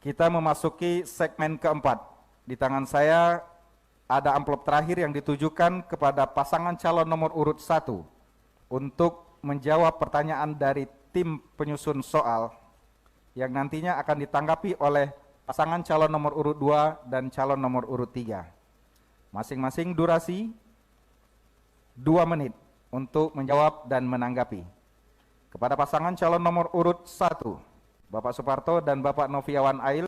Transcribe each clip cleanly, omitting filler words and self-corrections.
Kita memasuki segmen keempat. Di tangan saya ada amplop terakhir yang ditujukan kepada pasangan calon nomor urut 1 untuk menjawab pertanyaan dari tim penyusun soal yang nantinya akan ditanggapi oleh pasangan calon nomor urut 2 dan calon nomor urut 3. Masing-masing durasi 2 menit untuk menjawab dan menanggapi. Kepada pasangan calon nomor urut 1, Bapak Suparto dan Bapak Noviawan Ail,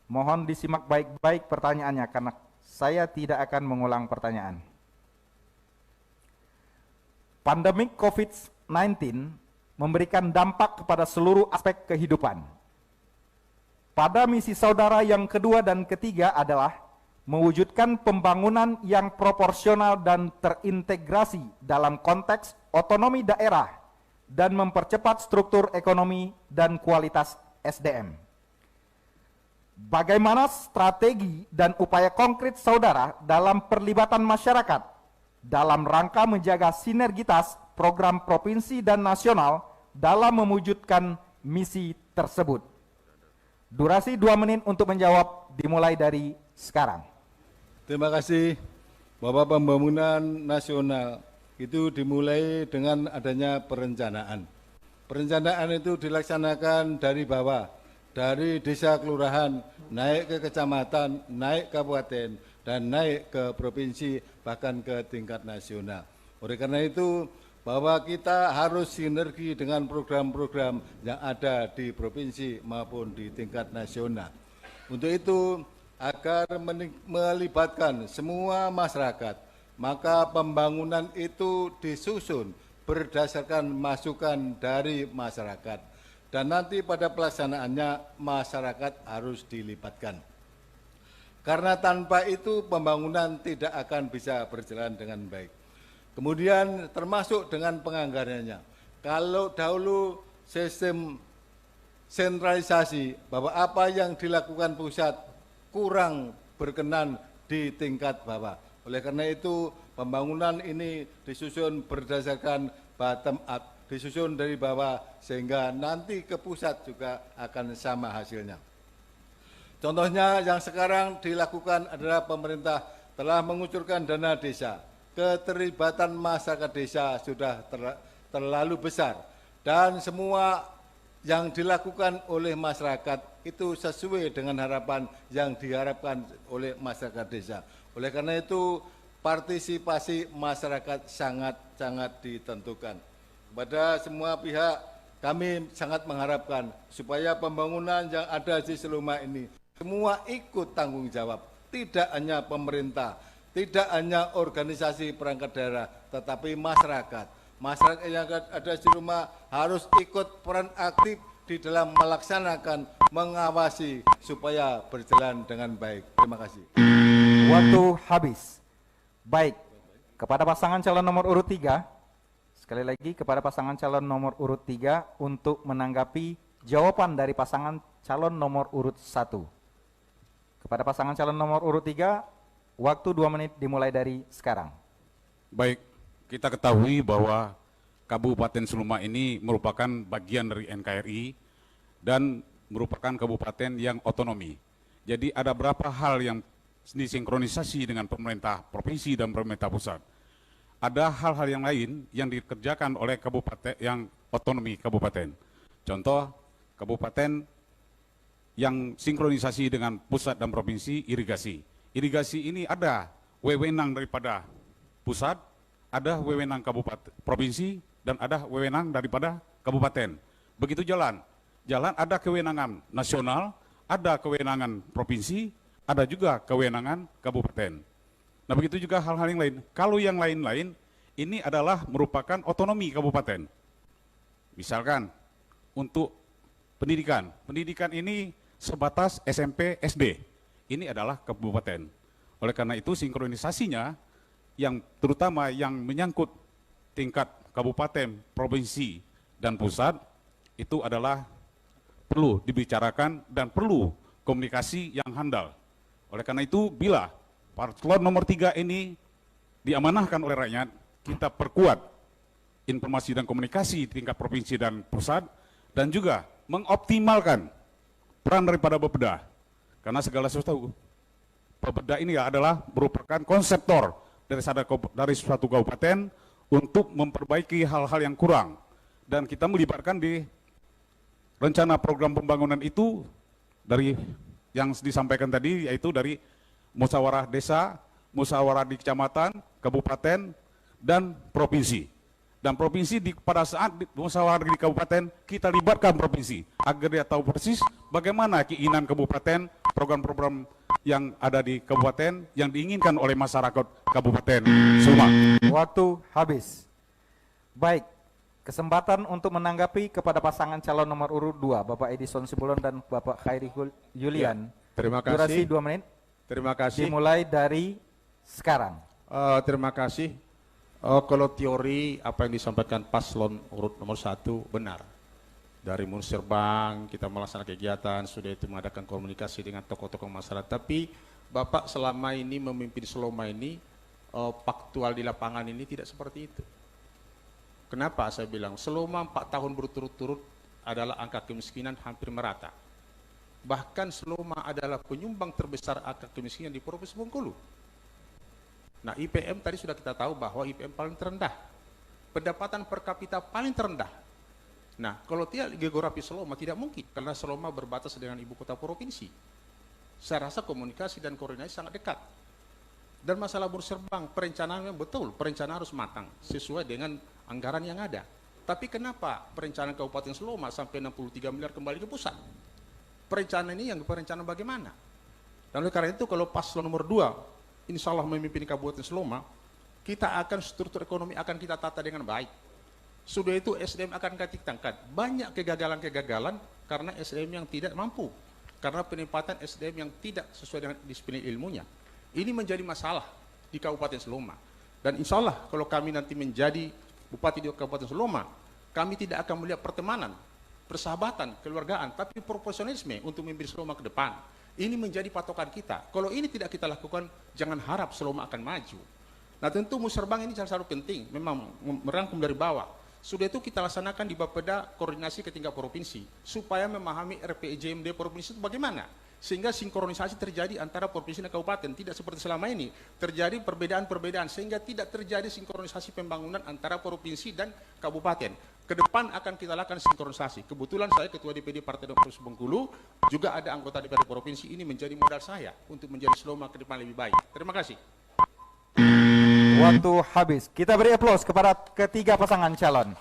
mohon disimak baik-baik pertanyaannya karena saya tidak akan mengulang pertanyaan. Pandemik COVID-19 memberikan dampak kepada seluruh aspek kehidupan. Pada misi saudara yang kedua dan ketiga adalah mewujudkan pembangunan yang proporsional dan terintegrasi dalam konteks otonomi daerah dan mempercepat struktur ekonomi dan kualitas SDM. Bagaimana strategi dan upaya konkret saudara dalam perlibatan masyarakat dalam rangka menjaga sinergitas program provinsi dan nasional dalam mewujudkan misi tersebut? Durasi 2 menit untuk menjawab dimulai dari sekarang. Terima kasih. Bapak Pembangunan Nasional itu dimulai dengan adanya perencanaan. Perencanaan itu dilaksanakan dari bawah, dari desa kelurahan, naik ke kecamatan, naik kabupaten, dan naik ke provinsi, bahkan ke tingkat nasional. Oleh karena itu, bahwa kita harus sinergi dengan program-program yang ada di provinsi maupun di tingkat nasional. Untuk itu, agar melibatkan semua masyarakat, maka pembangunan itu disusun berdasarkan masukan dari masyarakat. Dan nanti pada pelaksanaannya masyarakat harus dilibatkan. Karena tanpa itu pembangunan tidak akan bisa berjalan dengan baik. Kemudian termasuk dengan penganggarannya. Kalau dahulu sistem sentralisasi, bahwa apa yang dilakukan pusat kurang berkenan di tingkat bawah. Oleh karena itu, pembangunan ini disusun berdasarkan bottom up, disusun dari bawah, sehingga nanti ke pusat juga akan sama hasilnya. Contohnya yang sekarang dilakukan adalah pemerintah telah mengucurkan dana desa. Keterlibatan masyarakat desa sudah terlalu besar. Dan semua yang dilakukan oleh masyarakat itu sesuai dengan harapan yang diharapkan oleh masyarakat desa. Oleh karena itu, partisipasi masyarakat sangat-sangat ditentukan. Kepada semua pihak, kami sangat mengharapkan supaya pembangunan yang ada di Seluma ini, semua ikut tanggung jawab. Tidak hanya pemerintah, tidak hanya organisasi perangkat daerah, tetapi masyarakat. Masyarakat yang ada di rumah harus ikut peran aktif di dalam melaksanakan, mengawasi supaya berjalan dengan baik. Terima kasih. Waktu habis. Baik, kepada pasangan calon nomor urut 3, sekali lagi kepada pasangan calon nomor urut 3 untuk menanggapi jawaban dari pasangan calon nomor urut 1. Kepada pasangan calon nomor urut 3, waktu 2 menit dimulai dari sekarang. Baik, kita ketahui bahwa Kabupaten Seluma ini merupakan bagian dari NKRI dan merupakan kabupaten yang otonomi. Jadi ada beberapa hal yang disinkronisasi dengan pemerintah provinsi dan pemerintah pusat. Ada hal-hal yang lain yang dikerjakan oleh kabupaten yang otonomi kabupaten. Contoh, kabupaten yang sinkronisasi dengan pusat dan provinsi irigasi. Irigasi ini ada wewenang daripada pusat, ada wewenang kabupaten provinsi, dan ada wewenang daripada kabupaten. Begitu jalan. Jalan ada kewenangan nasional, ada kewenangan provinsi, ada juga kewenangan kabupaten. Nah, begitu juga hal-hal yang lain. Kalau yang lain-lain, ini adalah merupakan otonomi kabupaten. Misalkan, untuk pendidikan. Pendidikan ini sebatas SMP, SD. Ini adalah kabupaten. Oleh karena itu, sinkronisasinya, yang terutama yang menyangkut tingkat kabupaten, provinsi, dan pusat, itu adalah perlu dibicarakan dan perlu komunikasi yang handal. Oleh karena itu, bila paslon nomor 3 ini diamanahkan oleh rakyat, kita perkuat informasi dan komunikasi tingkat provinsi dan pusat, dan juga mengoptimalkan peran daripada Bapeda, karena segala sesuatu Bapeda ini adalah merupakan konseptor dari suatu kabupaten untuk memperbaiki hal-hal yang kurang, dan kita melibatkan di rencana program pembangunan itu dari yang disampaikan tadi, yaitu dari musyawarah desa, musyawarah di kecamatan, kabupaten, dan provinsi. Dan provinsi pada saat musyawarah di kabupaten, kita libatkan provinsi agar dia tahu persis bagaimana keinginan kabupaten, program-program yang ada di kabupaten yang diinginkan oleh masyarakat Kabupaten Suma. Waktu habis. Baik, kesempatan untuk menanggapi kepada pasangan calon nomor urut 2, Bapak Edison Simbolon dan Bapak Khairi Yulian. Terima kasih. Durasi 2 menit. Terima kasih. Dimulai dari sekarang. Terima kasih. Kalau teori apa yang disampaikan paslon urut nomor 1 benar. Dari Munserbang kita melaksanakan kegiatan, sudah itu mengadakan komunikasi dengan tokoh-tokoh masyarakat. Tapi Bapak selama ini memimpin Seloma ini, faktual di lapangan ini tidak seperti itu. Kenapa saya bilang? Selama 4 tahun berturut-turut adalah angka kemiskinan hampir merata. Bahkan Seloma adalah penyumbang terbesar angka kemiskinan di Provinsi Bengkulu. Nah, IPM tadi sudah kita tahu bahwa IPM paling terendah, pendapatan per kapita paling terendah. Nah, kalau tidak geografi Seloma tidak mungkin, karena Seloma berbatas dengan ibu kota provinsi. Saya rasa komunikasi dan koordinasi sangat dekat. Dan masalah Munserbang, perencanaan yang betul, perencanaan harus matang sesuai dengan anggaran yang ada. Tapi kenapa perencanaan Kabupaten Seloma sampai 63 miliar kembali ke pusat? Perencanaan ini yang perencanaan bagaimana? Dan oleh karena itu kalau paslon nomor 2 insya Allah memimpin Kabupaten Seloma, kita akan struktur ekonomi akan kita tata dengan baik. Sudah itu SDM akan kita tingkatkan. Banyak kegagalan-kegagalan karena SDM yang tidak mampu. Karena penempatan SDM yang tidak sesuai dengan disiplin ilmunya. Ini menjadi masalah di Kabupaten Seloma. Dan insya Allah kalau kami nanti menjadi Bupati di Kabupaten Seloma, kami tidak akan melihat pertemanan, persahabatan, keluargaan, tapi profesionalisme untuk memimpin Seloma ke depan. Ini menjadi patokan kita. Kalau ini tidak kita lakukan, jangan harap Seloma akan maju. Nah tentu Munserbang ini salah satu penting, memang merangkum dari bawah. Sudah itu kita laksanakan di Bapeda koordinasi ke tingkat provinsi, supaya memahami RPJMD provinsi itu bagaimana. Sehingga sinkronisasi terjadi antara provinsi dan kabupaten, tidak seperti selama ini. Terjadi perbedaan-perbedaan, sehingga tidak terjadi sinkronisasi pembangunan antara provinsi dan kabupaten. Ke depan akan kita lakukan sinkronisasi. Kebetulan saya Ketua DPD Partai Demokrasi Bengkulu, juga ada anggota DPD Provinsi, ini menjadi modal saya untuk menjadi Seloma ke depan lebih baik. Terima kasih. Waktu habis. Kita beri aplaus kepada ketiga pasangan calon.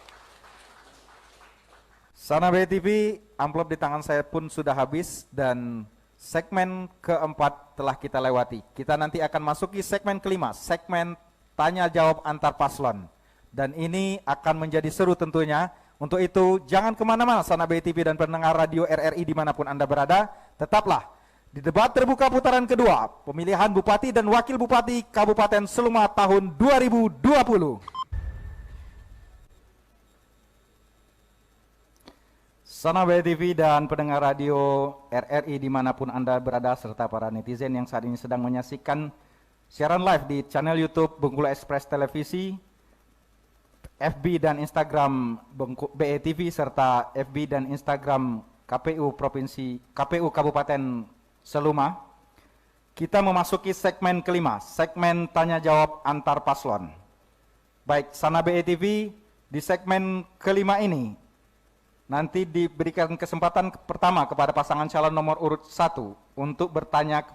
Sana BTV, amplop di tangan saya pun sudah habis dan segmen keempat telah kita lewati. Kita nanti akan masuki segmen kelima, segmen tanya jawab antar paslon. Dan ini akan menjadi seru tentunya. Untuk itu jangan kemana-mana Sana BTV dan pendengar radio RRI dimanapun Anda berada. Tetaplah di debat terbuka putaran kedua, pemilihan Bupati dan Wakil Bupati Kabupaten Seluma tahun 2020. Sana BTV dan pendengar radio RRI dimanapun Anda berada, serta para netizen yang saat ini sedang menyaksikan siaran live di channel YouTube Bengkulu Express Televisi, FB dan Instagram BETV, serta FB dan Instagram KPU Kabupaten Seluma. Kita memasuki segmen kelima, segmen tanya jawab antar paslon. Baik, Sana BETV, di segmen kelima ini nanti diberikan kesempatan pertama kepada pasangan calon nomor urut 1 untuk bertanya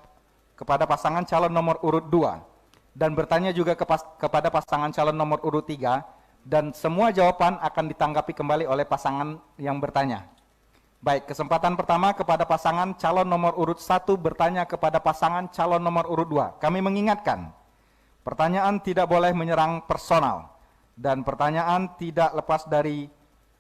kepada pasangan calon nomor urut 2 dan bertanya juga kepada pasangan calon nomor urut 3, dan semua jawaban akan ditanggapi kembali oleh pasangan yang bertanya. Baik, kesempatan pertama kepada pasangan calon nomor urut 1 bertanya kepada pasangan calon nomor urut 2. Kami mengingatkan, pertanyaan tidak boleh menyerang personal dan pertanyaan tidak lepas dari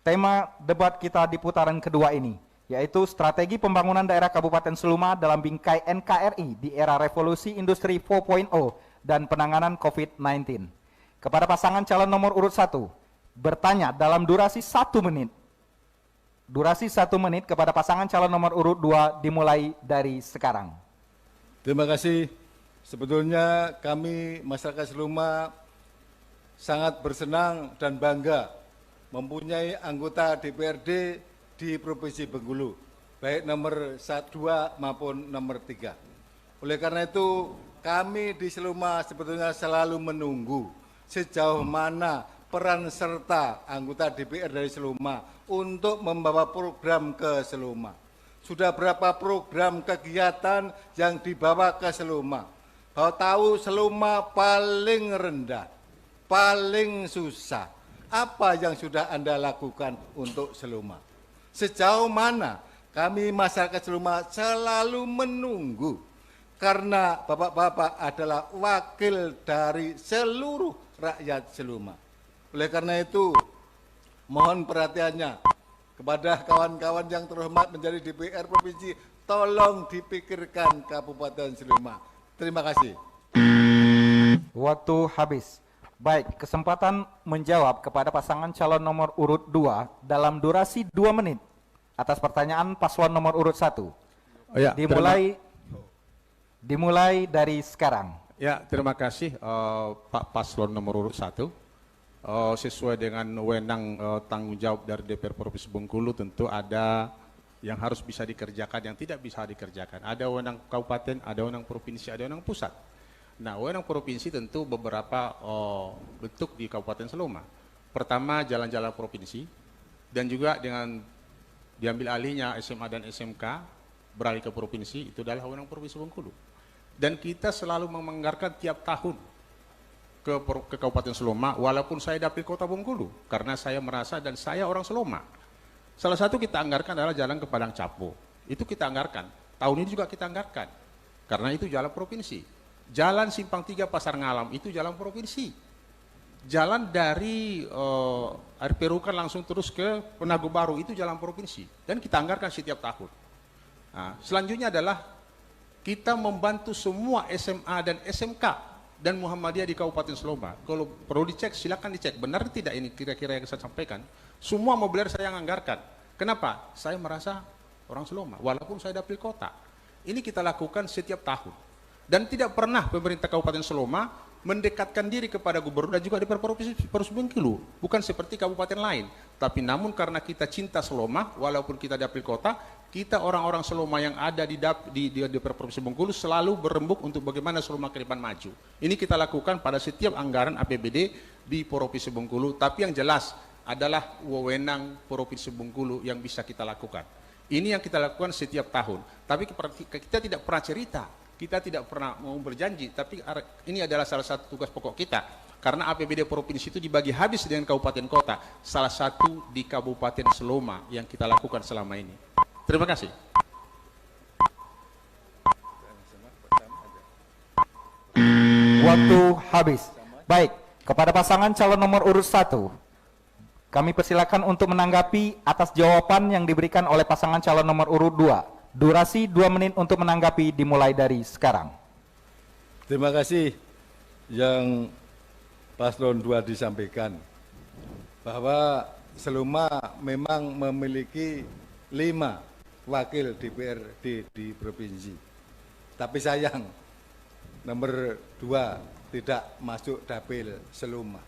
tema debat kita di putaran kedua ini, yaitu strategi pembangunan daerah Kabupaten Seluma dalam bingkai NKRI di era revolusi industri 4.0 dan penanganan COVID-19. Kepada pasangan calon nomor urut 1 bertanya dalam durasi 1 menit. Durasi 1 menit kepada pasangan calon nomor urut 2 dimulai dari sekarang. Terima kasih. Sebetulnya kami masyarakat Seluma sangat bersenang dan bangga mempunyai anggota DPRD di Provinsi Bengkulu. baik nomor 2 maupun nomor 3. Oleh karena itu, kami di Seluma sebetulnya selalu menunggu sejauh mana peran serta anggota DPR dari Seluma untuk membawa program ke Seluma. Sudah berapa program kegiatan yang dibawa ke Seluma? Bahwa tahu Seluma paling rendah, paling susah. Apa yang sudah Anda lakukan untuk Seluma? Sejauh mana kami masyarakat Seluma selalu menunggu, karena Bapak-Bapak adalah wakil dari seluruh rakyat Seluma. Oleh karena itu, mohon perhatiannya kepada kawan-kawan yang terhormat menjadi DPR Provinsi, tolong dipikirkan Kabupaten Seluma. Terima kasih. Waktu habis. Baik, kesempatan menjawab kepada pasangan calon nomor urut 2 dalam durasi 2 menit atas pertanyaan paslon nomor urut 1. Oh, ya, Dimulai dari sekarang. Ya, terima kasih Pak Paslon nomor urut 1. Sesuai dengan wewenang tanggung jawab dari DPR Provinsi Bengkulu, tentu ada yang harus bisa dikerjakan, yang tidak bisa dikerjakan. Ada wewenang kabupaten, ada wewenang provinsi, ada wewenang pusat. Nah, wewenang provinsi tentu beberapa bentuk di Kabupaten Seluma. Pertama, jalan-jalan provinsi, dan juga dengan diambil alihnya SMA dan SMK beralih ke provinsi, itu adalah wewenang Provinsi Bengkulu. Dan kita selalu menganggarkan tiap tahun ke Kabupaten Seluma, walaupun saya dapil Kota Bengkulu, karena saya merasa dan saya orang Seluma. Salah satu kita anggarkan adalah jalan ke Padang Capo. Itu kita anggarkan. Tahun ini juga kita anggarkan, karena itu jalan provinsi. Jalan Simpang 3 Pasar Ngalam itu jalan provinsi. Jalan dari Air Perukan langsung terus ke Penagu Baru itu jalan provinsi. Dan kita anggarkan setiap tahun. Nah, selanjutnya adalah kita membantu semua SMA dan SMK dan Muhammadiyah di Kabupaten Seloma. Kalau perlu dicek, silakan dicek. Benar tidak ini kira-kira yang saya sampaikan? Semua mobiliar saya yang anggarkan. Kenapa? Saya merasa orang Seloma, walaupun saya dapil kota. Ini kita lakukan setiap tahun. Dan tidak pernah pemerintah Kabupaten Seloma mendekatkan diri kepada gubernur dan juga DPR Provinsi Bengkulu. Bukan seperti kabupaten lain. Tapi namun karena kita cinta Seloma, walaupun kita dapil kota, kita orang-orang Seloma yang ada di DPR Provinsi Bengkulu selalu berembuk untuk bagaimana Seloma ke depan maju. Ini kita lakukan pada setiap anggaran APBD di Provinsi Bengkulu. Tapi yang jelas adalah wewenang Provinsi Bengkulu yang bisa kita lakukan. Ini yang kita lakukan setiap tahun. Tapi kita tidak pernah cerita. Kita tidak pernah mau berjanji, tapi ini adalah salah satu tugas pokok kita. Karena APBD provinsi itu dibagi habis dengan kabupaten kota. Salah satu di Kabupaten Seloma yang kita lakukan selama ini. Terima kasih. Waktu habis. Baik, kepada pasangan calon nomor urut 1, kami persilakan untuk menanggapi atas jawaban yang diberikan oleh pasangan calon nomor urut 2. Durasi 2 menit untuk menanggapi dimulai dari sekarang. Terima kasih yang paslon 2 disampaikan bahwa Seluma memang memiliki 5 wakil DPRD di provinsi. Tapi sayang nomor 2 tidak masuk dapil Seluma.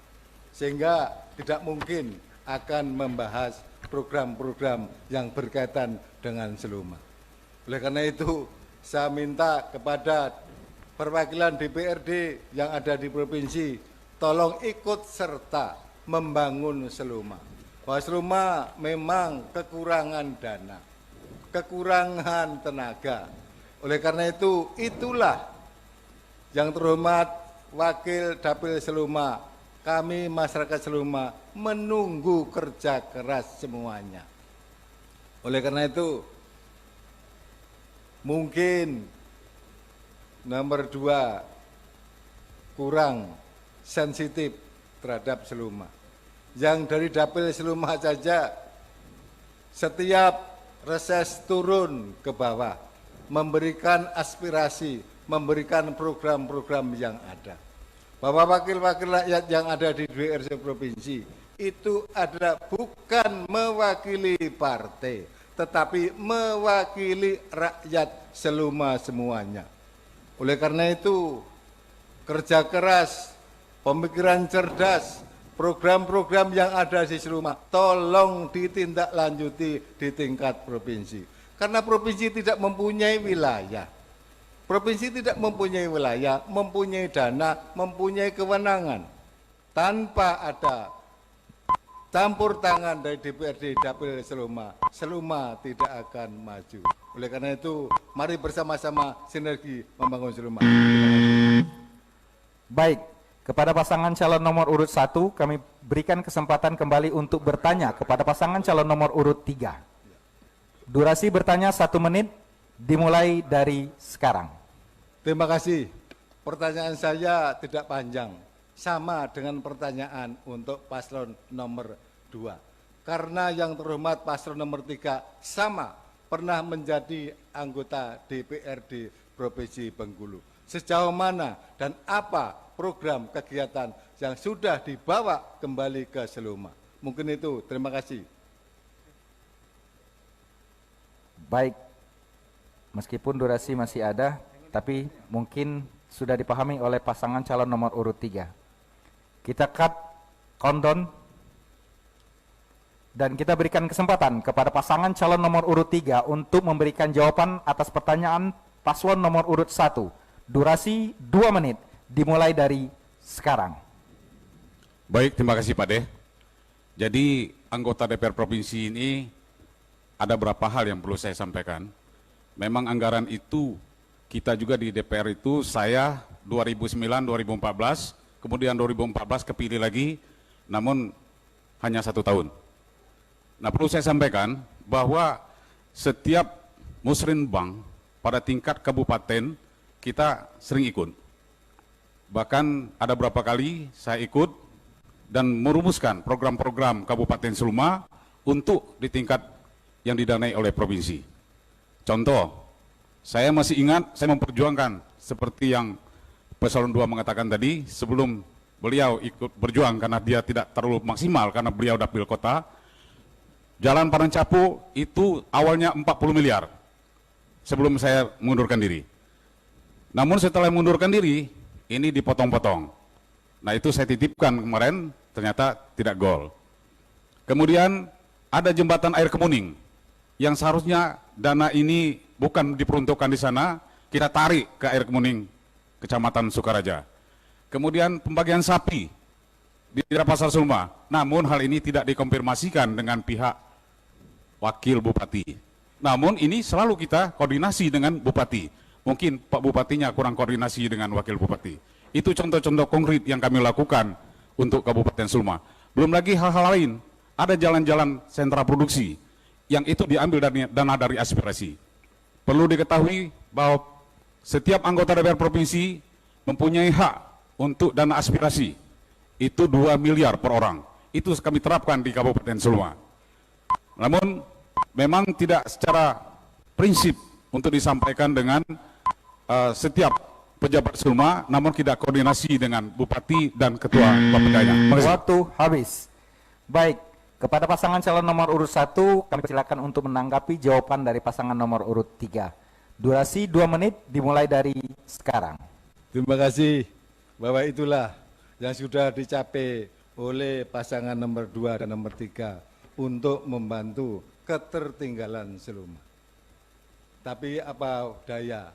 Sehingga tidak mungkin akan membahas program-program yang berkaitan dengan Seluma. Oleh karena itu, saya minta kepada perwakilan DPRD yang ada di provinsi, tolong ikut serta membangun Seluma. Bahwa Seluma memang kekurangan dana, kekurangan tenaga. Oleh karena itu, itulah yang terhormat Wakil Dapil Seluma, kami masyarakat Seluma menunggu kerja keras semuanya. Oleh karena itu, mungkin nomor 2 kurang sensitif terhadap Seluma. Yang dari dapil Seluma saja setiap reses turun ke bawah, memberikan aspirasi, memberikan program-program yang ada. Bahwa wakil-wakil rakyat yang ada di DPRD provinsi itu adalah bukan mewakili partai, tetapi mewakili rakyat Seluma semuanya. Oleh karena itu, kerja keras, pemikiran cerdas, program-program yang ada di Seluma, tolong ditindaklanjuti di tingkat provinsi. Karena provinsi tidak mempunyai wilayah. Provinsi tidak mempunyai wilayah, mempunyai dana, mempunyai kewenangan. Tanpa ada campur tangan dari DPRD Dapil Seluma, Seluma tidak akan maju. Oleh karena itu, mari bersama-sama sinergi membangun Seluma. Baik, kepada pasangan calon nomor urut 1, kami berikan kesempatan kembali untuk bertanya kepada pasangan calon nomor urut 3. Durasi bertanya 1 menit, dimulai dari sekarang. Terima kasih. Pertanyaan saya tidak panjang. Sama dengan pertanyaan untuk paslon nomor 2. Karena yang terhormat paslon nomor 3 sama pernah menjadi anggota DPRD Provinsi Bengkulu. Sejauh mana dan apa program kegiatan yang sudah dibawa kembali ke Seluma? Mungkin itu, terima kasih. Baik, meskipun durasi masih ada, tapi mungkin sudah dipahami oleh pasangan calon nomor urut 3. Kita cut countdown dan kita berikan kesempatan kepada pasangan calon nomor urut 3 untuk memberikan jawaban atas pertanyaan paslon nomor urut 1. Durasi 2 menit, dimulai dari sekarang. Baik, terima kasih Pak De. Jadi anggota DPR Provinsi ini ada beberapa hal yang perlu saya sampaikan. Memang anggaran itu kita juga di DPR itu saya 2009-2014, kemudian 2014 kepilih lagi, namun hanya 1 tahun. Nah, perlu saya sampaikan bahwa setiap musrenbang pada tingkat kabupaten kita sering ikut. Bahkan ada beberapa kali saya ikut dan merumuskan program-program Kabupaten Seluma untuk di tingkat yang didanai oleh provinsi. Contoh, saya masih ingat saya memperjuangkan seperti yang Paslon 2 mengatakan tadi, sebelum beliau ikut berjuang karena dia tidak terlalu maksimal karena beliau dapil kota, Jalan Parancapu itu awalnya 40 miliar sebelum saya mengundurkan diri. Namun setelah mengundurkan diri, ini dipotong-potong. Nah, itu saya titipkan kemarin, ternyata tidak gol. Kemudian ada jembatan air Kemuning yang seharusnya dana ini bukan diperuntukkan di sana, kita tarik ke air Kemuning, Kecamatan Sukaraja. Kemudian pembagian sapi di daerah Pasar Seluma, namun hal ini tidak dikonfirmasikan dengan pihak wakil bupati. Namun ini selalu kita koordinasi dengan bupati. Mungkin Pak Bupatinya kurang koordinasi dengan wakil bupati. Itu contoh-contoh konkret yang kami lakukan untuk Kabupaten Seluma. Belum lagi hal-hal lain, ada jalan-jalan sentra produksi yang itu diambil dari dana dari aspirasi. Perlu diketahui bahwa setiap anggota DPR provinsi mempunyai hak untuk dana aspirasi. Itu 2 miliar per orang. Itu kami terapkan di Kabupaten Seluma. Namun memang tidak secara prinsip untuk disampaikan dengan setiap pejabat Seluma, namun tidak koordinasi dengan bupati dan ketua Bapedanya. Waktu habis. Baik, kepada pasangan calon nomor urut 1, kami persilakan untuk menanggapi jawaban dari pasangan nomor urut 3. Durasi 2 menit, dimulai dari sekarang. Terima kasih, bahwa itulah yang sudah dicapai oleh pasangan nomor 2 dan nomor 3 untuk membantu ketertinggalan Seluma. Tapi apa daya,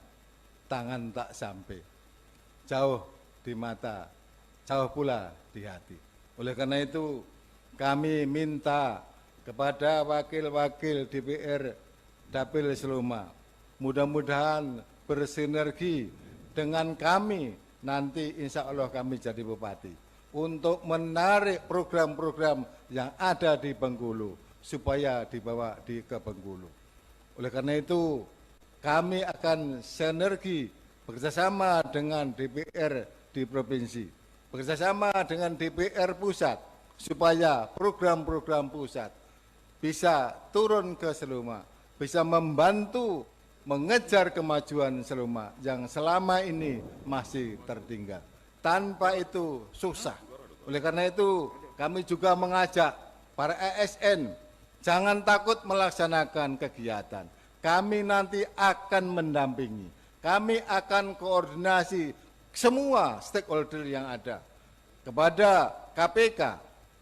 tangan tak sampai, jauh di mata, jauh pula di hati. Oleh karena itu, kami minta kepada wakil-wakil DPR Dapil Seluma, mudah-mudahan bersinergi dengan kami, nanti insya Allah kami jadi bupati, untuk menarik program-program yang ada di Bengkulu, supaya dibawa ke Bengkulu. Oleh karena itu, kami akan sinergi bekerjasama dengan DPR di provinsi, bekerjasama dengan DPR pusat, supaya program-program pusat bisa turun ke Seluma, bisa membantu mengejar kemajuan Seluma yang selama ini masih tertinggal. Tanpa itu susah. Oleh karena itu kami juga mengajak para ASN jangan takut melaksanakan kegiatan. Kami nanti akan mendampingi, kami akan koordinasi semua stakeholder yang ada, kepada KPK,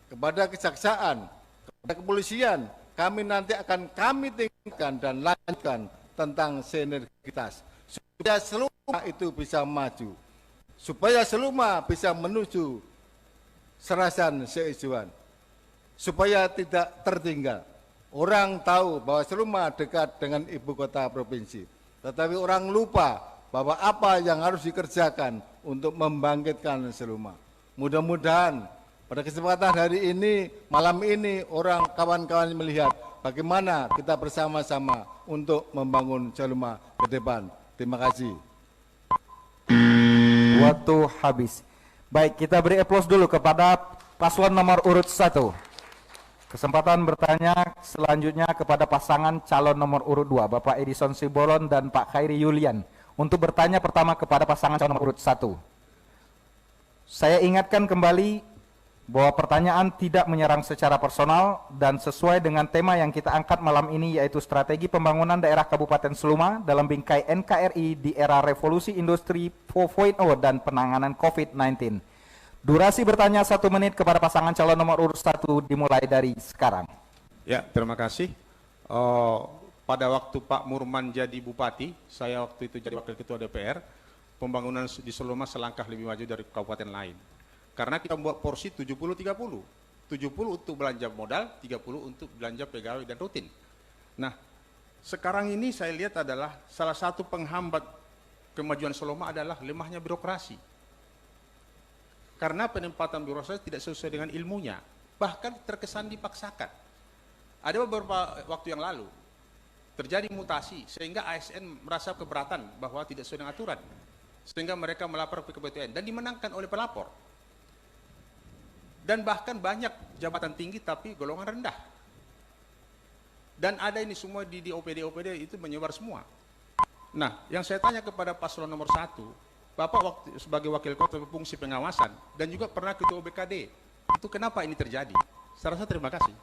kepada Kejaksaan, kepada Kepolisian, kami nanti akan kami tingkatkan dan lanjutkan tentang sinergitas supaya Seluma itu bisa maju, supaya Seluma bisa menuju serasan seijuan, supaya tidak tertinggal. Orang tahu bahwa Seluma dekat dengan ibu kota provinsi, tetapi orang lupa bahwa apa yang harus dikerjakan untuk membangkitkan Seluma. Mudah-mudahan pada kesempatan hari ini, malam ini, orang kawan-kawan melihat bagaimana kita bersama-sama untuk membangun Seluma ke depan. Terima kasih. Waktu habis. Baik, kita beri aplaus dulu kepada paslon nomor urut 1. Kesempatan bertanya selanjutnya kepada pasangan calon nomor urut 2, Bapak Edison Sibolon dan Pak Khairi Yulian. Untuk bertanya pertama kepada pasangan calon nomor urut 1. Saya ingatkan kembali bahwa pertanyaan tidak menyerang secara personal dan sesuai dengan tema yang kita angkat malam ini, yaitu strategi pembangunan daerah Kabupaten Seluma dalam bingkai NKRI di era revolusi industri 4.0 dan penanganan COVID-19. Durasi bertanya 1 menit kepada pasangan calon nomor urut 1 dimulai dari sekarang. Ya, terima kasih. Pada waktu Pak Murman jadi bupati, saya waktu itu jadi wakil ketua DPR, pembangunan di Seluma selangkah lebih maju dari kabupaten lain. Karena kita membuat porsi 70-30. 70 untuk belanja modal, 30 untuk belanja pegawai dan rutin. Nah, sekarang ini saya lihat adalah salah satu penghambat kemajuan Seluma adalah lemahnya birokrasi. Karena penempatan birokrasi tidak sesuai dengan ilmunya, bahkan terkesan dipaksakan. Ada beberapa waktu yang lalu, terjadi mutasi, sehingga ASN merasa keberatan bahwa tidak sesuai dengan aturan. Sehingga mereka melapor ke PPTN dan dimenangkan oleh pelapor. Dan bahkan banyak jabatan tinggi tapi golongan rendah. Dan ada ini semua di OPD itu menyebar semua. Nah, yang saya tanya kepada paslon nomor 1, Bapak waktu sebagai wakil kota berfungsi pengawasan dan juga pernah ketua BKD. Itu kenapa ini terjadi? Saya rasa terima kasih.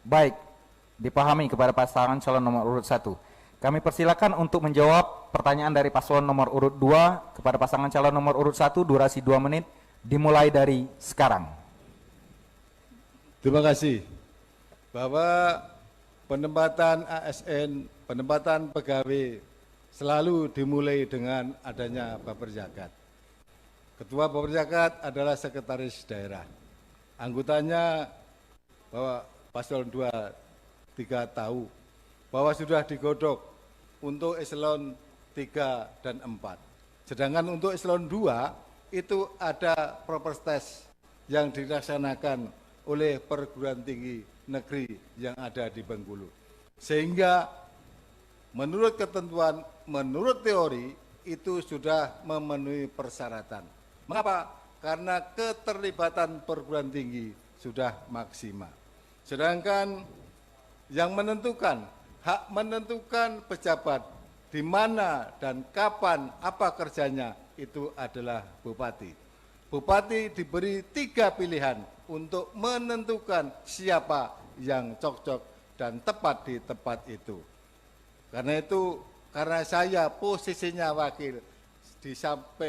Baik, dipahami kepada pasangan calon nomor urut 1. Kami persilakan untuk menjawab pertanyaan dari paslon nomor urut 2 kepada pasangan calon nomor urut 1, durasi 2 menit, dimulai dari sekarang. Terima kasih. Bahwa penempatan ASN, penempatan pegawai selalu dimulai dengan adanya Baperjagat. Ketua Baperjagat adalah sekretaris daerah. Anggotanya bahwa paslon 2, 3 tahu bahwa sudah digodok untuk eselon 3 dan 4. Sedangkan untuk eselon 2 itu ada proper test yang dilaksanakan oleh perguruan tinggi negeri yang ada di Bengkulu. Sehingga menurut ketentuan, menurut teori itu sudah memenuhi persyaratan. Mengapa? Karena keterlibatan perguruan tinggi sudah maksimal. Sedangkan yang menentukan, hak menentukan pejabat di mana dan kapan apa kerjanya itu adalah bupati. Bupati diberi 3 pilihan untuk menentukan siapa yang cocok dan tepat di tempat itu. Karena itu, karena saya posisinya wakil,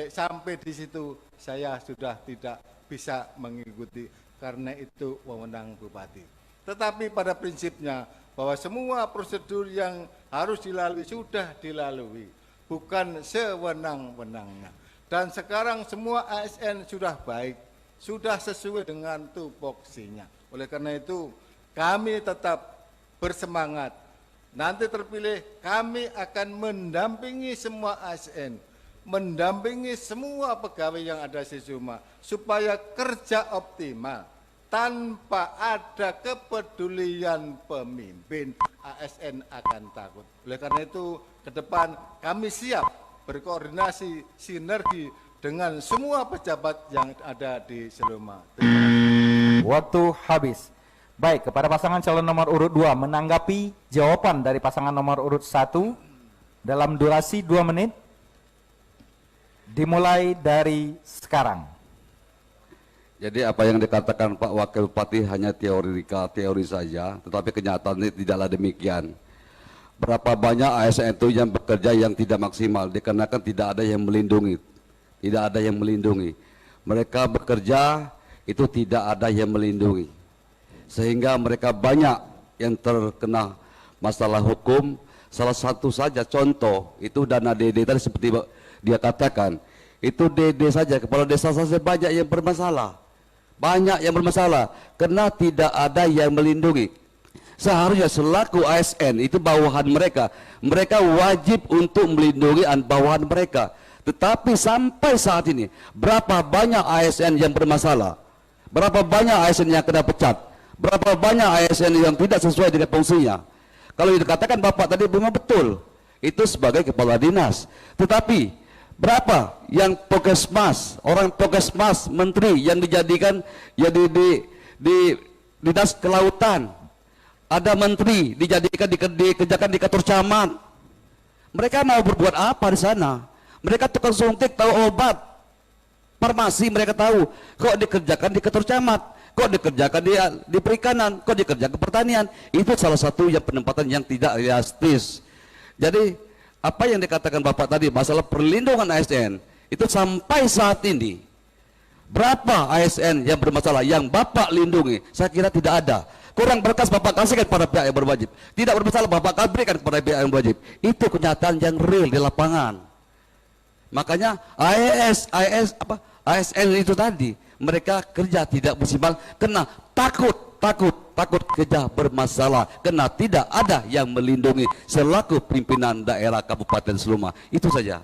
sampai di situ saya sudah tidak bisa mengikuti, karena itu wewenang bupati. Tetapi pada prinsipnya bahwa semua prosedur yang harus dilalui sudah dilalui, bukan sewenang-wenangnya. Dan sekarang semua ASN sudah baik, sudah sesuai dengan tupoksinya. Oleh karena itu kami tetap bersemangat. Nanti terpilih, kami akan mendampingi semua ASN, mendampingi semua pegawai yang ada di Seluma, supaya kerja optimal, tanpa ada kepedulian pemimpin, ASN akan takut. Oleh karena itu, ke depan kami siap berkoordinasi, sinergi dengan semua pejabat yang ada di Seluma. Waktu habis. Baik, kepada pasangan calon nomor urut 2 menanggapi jawaban dari pasangan nomor urut 1 dalam durasi 2 menit dimulai dari sekarang. Jadi apa yang dikatakan Pak Wakil Bupati hanya teori saja, tetapi kenyataannya tidaklah demikian. Berapa banyak ASN itu yang bekerja yang tidak maksimal, dikarenakan tidak ada yang melindungi. Tidak ada yang melindungi. Mereka bekerja itu tidak ada yang melindungi. sehingga mereka banyak yang terkena masalah hukum. Salah satu saja contoh itu dana DD tadi seperti dia katakan, itu DD saja, kepala desa saja banyak yang bermasalah, karena tidak ada yang melindungi. Seharusnya selaku ASN itu bawahan mereka wajib untuk melindungi bawahan mereka. Tetapi sampai saat ini berapa banyak ASN yang bermasalah, berapa banyak ASN yang kena pecat, berapa banyak ASN yang tidak sesuai dengan fungsinya. Kalau dikatakan Bapak tadi memang betul, itu sebagai kepala dinas. Tetapi berapa yang Pokesmas, orang Pokesmas, menteri yang dijadikan ya di dinas kelautan, ada menteri dijadikan dikerjakan di kantor camat. Mereka mau berbuat apa di sana? Mereka tukang suntik tahu obat, farmasi mereka tahu, kok dikerjakan di kantor camat, kok dikerjakan di perikanan, kok dikerjakan pertanian. Itu salah satu yang penempatan yang tidak realistis. Jadi apa yang dikatakan Bapak tadi masalah perlindungan ASN itu sampai saat ini berapa ASN yang bermasalah yang Bapak lindungi? Saya kira tidak ada. Kurang berkas Bapak kasihkan kepada pihak yang berwajib, tidak bermasalah Bapak berikan kepada pihak yang berwajib. Itu kenyataan yang real di lapangan. Makanya ASN itu tadi mereka kerja tidak maksimal karena takut kerja bermasalah, karena tidak ada yang melindungi selaku pimpinan daerah Kabupaten Seluma. Itu saja.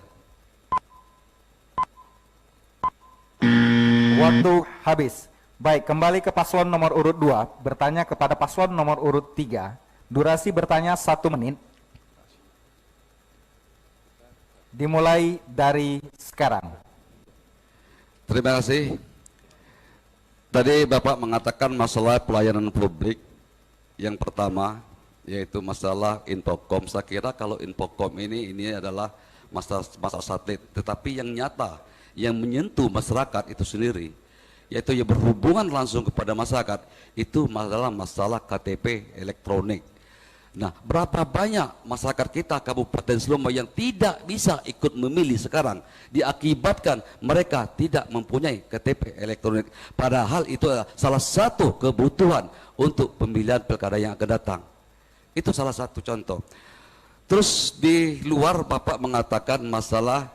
Waktu habis. Baik, kembali ke paslon nomor urut 2, bertanya kepada paslon nomor urut 3. Durasi bertanya 1 menit. Dimulai dari sekarang. Terima kasih. Tadi Bapak mengatakan masalah pelayanan publik. Yang pertama yaitu masalah Infocom. Saya kira kalau Infocom ini adalah masalah satelit, tetapi yang nyata yang menyentuh masyarakat itu sendiri, yaitu yang berhubungan langsung kepada masyarakat, itu masalah KTP elektronik. Nah, berapa banyak masyarakat kita Kabupaten Seluma yang tidak bisa ikut memilih sekarang diakibatkan mereka tidak mempunyai KTP elektronik, padahal itu adalah salah satu kebutuhan untuk pemilihan pilkada yang akan datang. Itu salah satu contoh. Terus di luar Bapak mengatakan masalah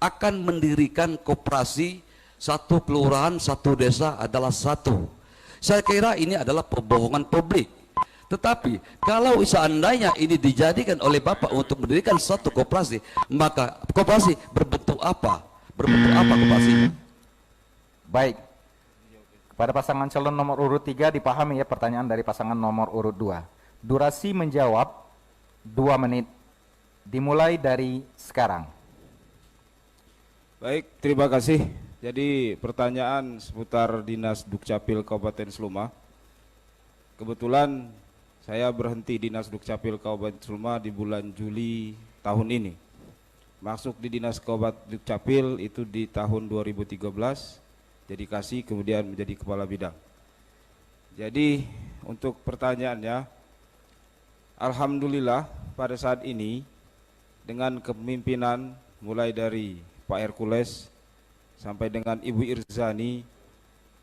akan mendirikan koperasi, satu kelurahan, satu desa adalah satu. Saya kira ini adalah pembohongan publik. Tetapi kalau seandainya ini dijadikan oleh Bapak untuk mendirikan satu koperasi, maka koperasi berbentuk apa? Berbentuk apa koperasi? Baik. Kepada pasangan calon nomor urut 3 dipahami ya pertanyaan dari pasangan nomor urut 2. Durasi menjawab 2 menit. Dimulai dari sekarang. Baik, terima kasih. Jadi pertanyaan seputar Dinas Dukcapil Kabupaten Seluma. Kebetulan saya berhenti Dinas Dukcapil Kabupaten Seluma di bulan Juli tahun ini. Masuk di Dinas Dukcapil itu di tahun 2013, dedikasi kemudian menjadi kepala bidang. Jadi untuk pertanyaannya, alhamdulillah pada saat ini dengan kepemimpinan mulai dari Pak Hercules sampai dengan Ibu Irzani,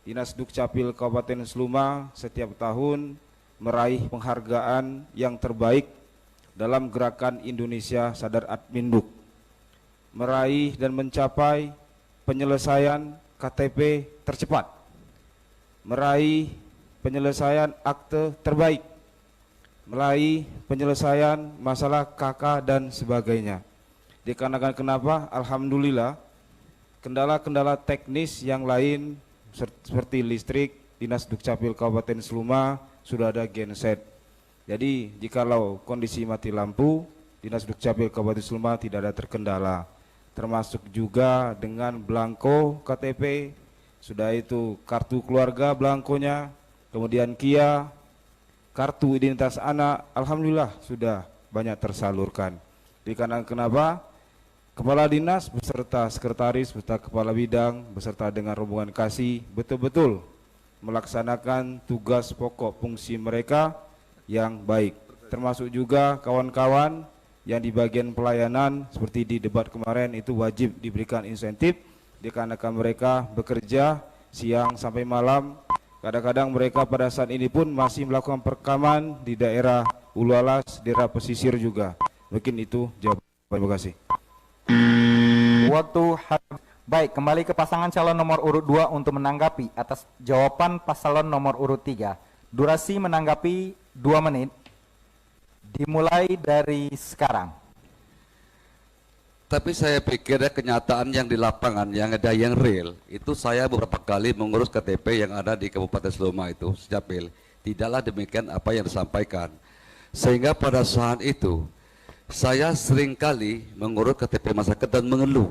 Dinas Dukcapil Kabupaten Seluma setiap tahun meraih penghargaan yang terbaik dalam gerakan Indonesia Sadar Adminduk, meraih dan mencapai penyelesaian KTP tercepat, meraih penyelesaian akte terbaik, meraih penyelesaian masalah KK dan sebagainya. Dikarenakan kenapa? Alhamdulillah kendala-kendala teknis yang lain seperti listrik, Dinas Dukcapil Kabupaten Seluma sudah ada genset. Jadi jikalau kondisi mati lampu, Dinas Dukcapil Kabupaten Seluma tidak ada terkendala. Termasuk juga dengan belangko KTP, sudah itu kartu keluarga belangkonya, kemudian KIA, kartu identitas anak, alhamdulillah sudah banyak tersalurkan. Dikarenakan kenapa? Kepala dinas beserta sekretaris, beserta kepala bidang, beserta dengan rombongan kasih betul-betul melaksanakan tugas pokok fungsi mereka yang baik. Termasuk juga kawan-kawan yang di bagian pelayanan seperti di debat kemarin itu wajib diberikan insentif dikarenakan mereka bekerja siang sampai malam Kadang-kadang mereka pada saat ini pun masih melakukan perekaman di daerah Ulu Alas, daerah pesisir juga. Mungkin itu jawaban. Terima kasih. Waktu baik, kembali ke pasangan calon nomor urut 2 untuk menanggapi atas jawaban paslon nomor urut 3. Durasi menanggapi 2 menit. Dimulai dari sekarang. Tapi saya pikir ya, kenyataan yang di lapangan, yang ada yang real, itu saya beberapa kali mengurus KTP yang ada di Kabupaten Seloma itu, Sejapil. Tidaklah demikian apa yang disampaikan. Sehingga pada saat itu, saya seringkali mengurus KTP masyarakat dan mengeluh.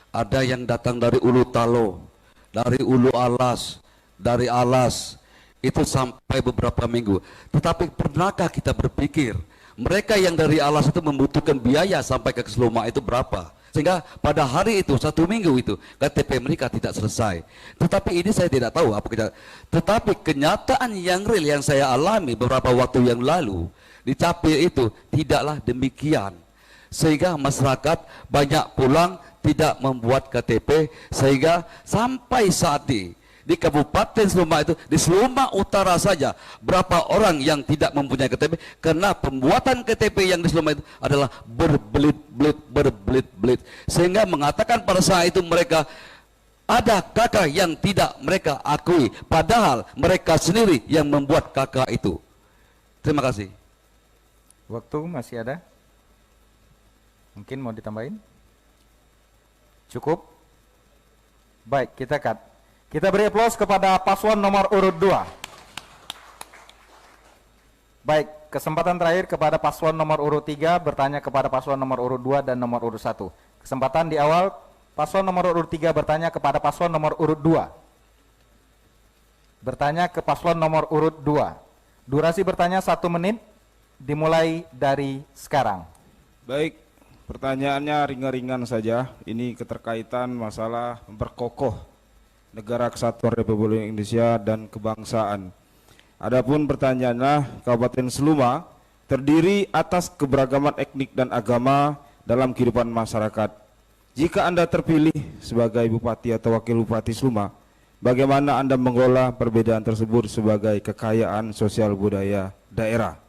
Ada yang datang dari Ulu Talo, dari Ulu Alas, dari Alas, itu sampai beberapa minggu. Tetapi pernahkah kita berpikir, mereka yang dari Alas itu membutuhkan biaya sampai ke Seloma itu berapa? Sehingga pada hari itu, 1 minggu itu, KTP mereka tidak selesai. Tetapi ini saya tidak tahu apa kenyataan. Tetapi kenyataan yang real yang saya alami beberapa waktu yang lalu, di Capil itu tidaklah demikian. Sehingga masyarakat banyak pulang tidak membuat KTP, sehingga sampai saat ini di Kabupaten Seloma itu, di Seloma Utara saja, berapa orang yang tidak mempunyai KTP karena pembuatan KTP yang di Seloma itu adalah berbelit-belit, sehingga mengatakan pada saat itu mereka ada kakak yang tidak mereka akui, padahal mereka sendiri yang membuat kakak itu. Terima kasih. Waktu masih ada? Mungkin mau ditambahin? Cukup? Baik, kita cut. Kita beri aplaus kepada paslon nomor urut 2. Baik, kesempatan terakhir kepada paslon nomor urut 3 bertanya kepada paslon nomor urut 2 dan nomor urut 1. Kesempatan di awal, paslon nomor urut 3 bertanya kepada paslon nomor urut 2. Bertanya ke paslon nomor urut 2. Durasi bertanya 1 menit, dimulai dari sekarang. Baik, pertanyaannya ringan-ringan saja. Ini keterkaitan masalah memperkokoh Negara Kesatuan Republik Indonesia dan kebangsaan. Adapun pertanyaannya, Kabupaten Seluma terdiri atas keberagaman etnik dan agama dalam kehidupan masyarakat. Jika Anda terpilih sebagai Bupati atau Wakil Bupati Seluma, bagaimana Anda mengelola perbedaan tersebut sebagai kekayaan sosial budaya daerah?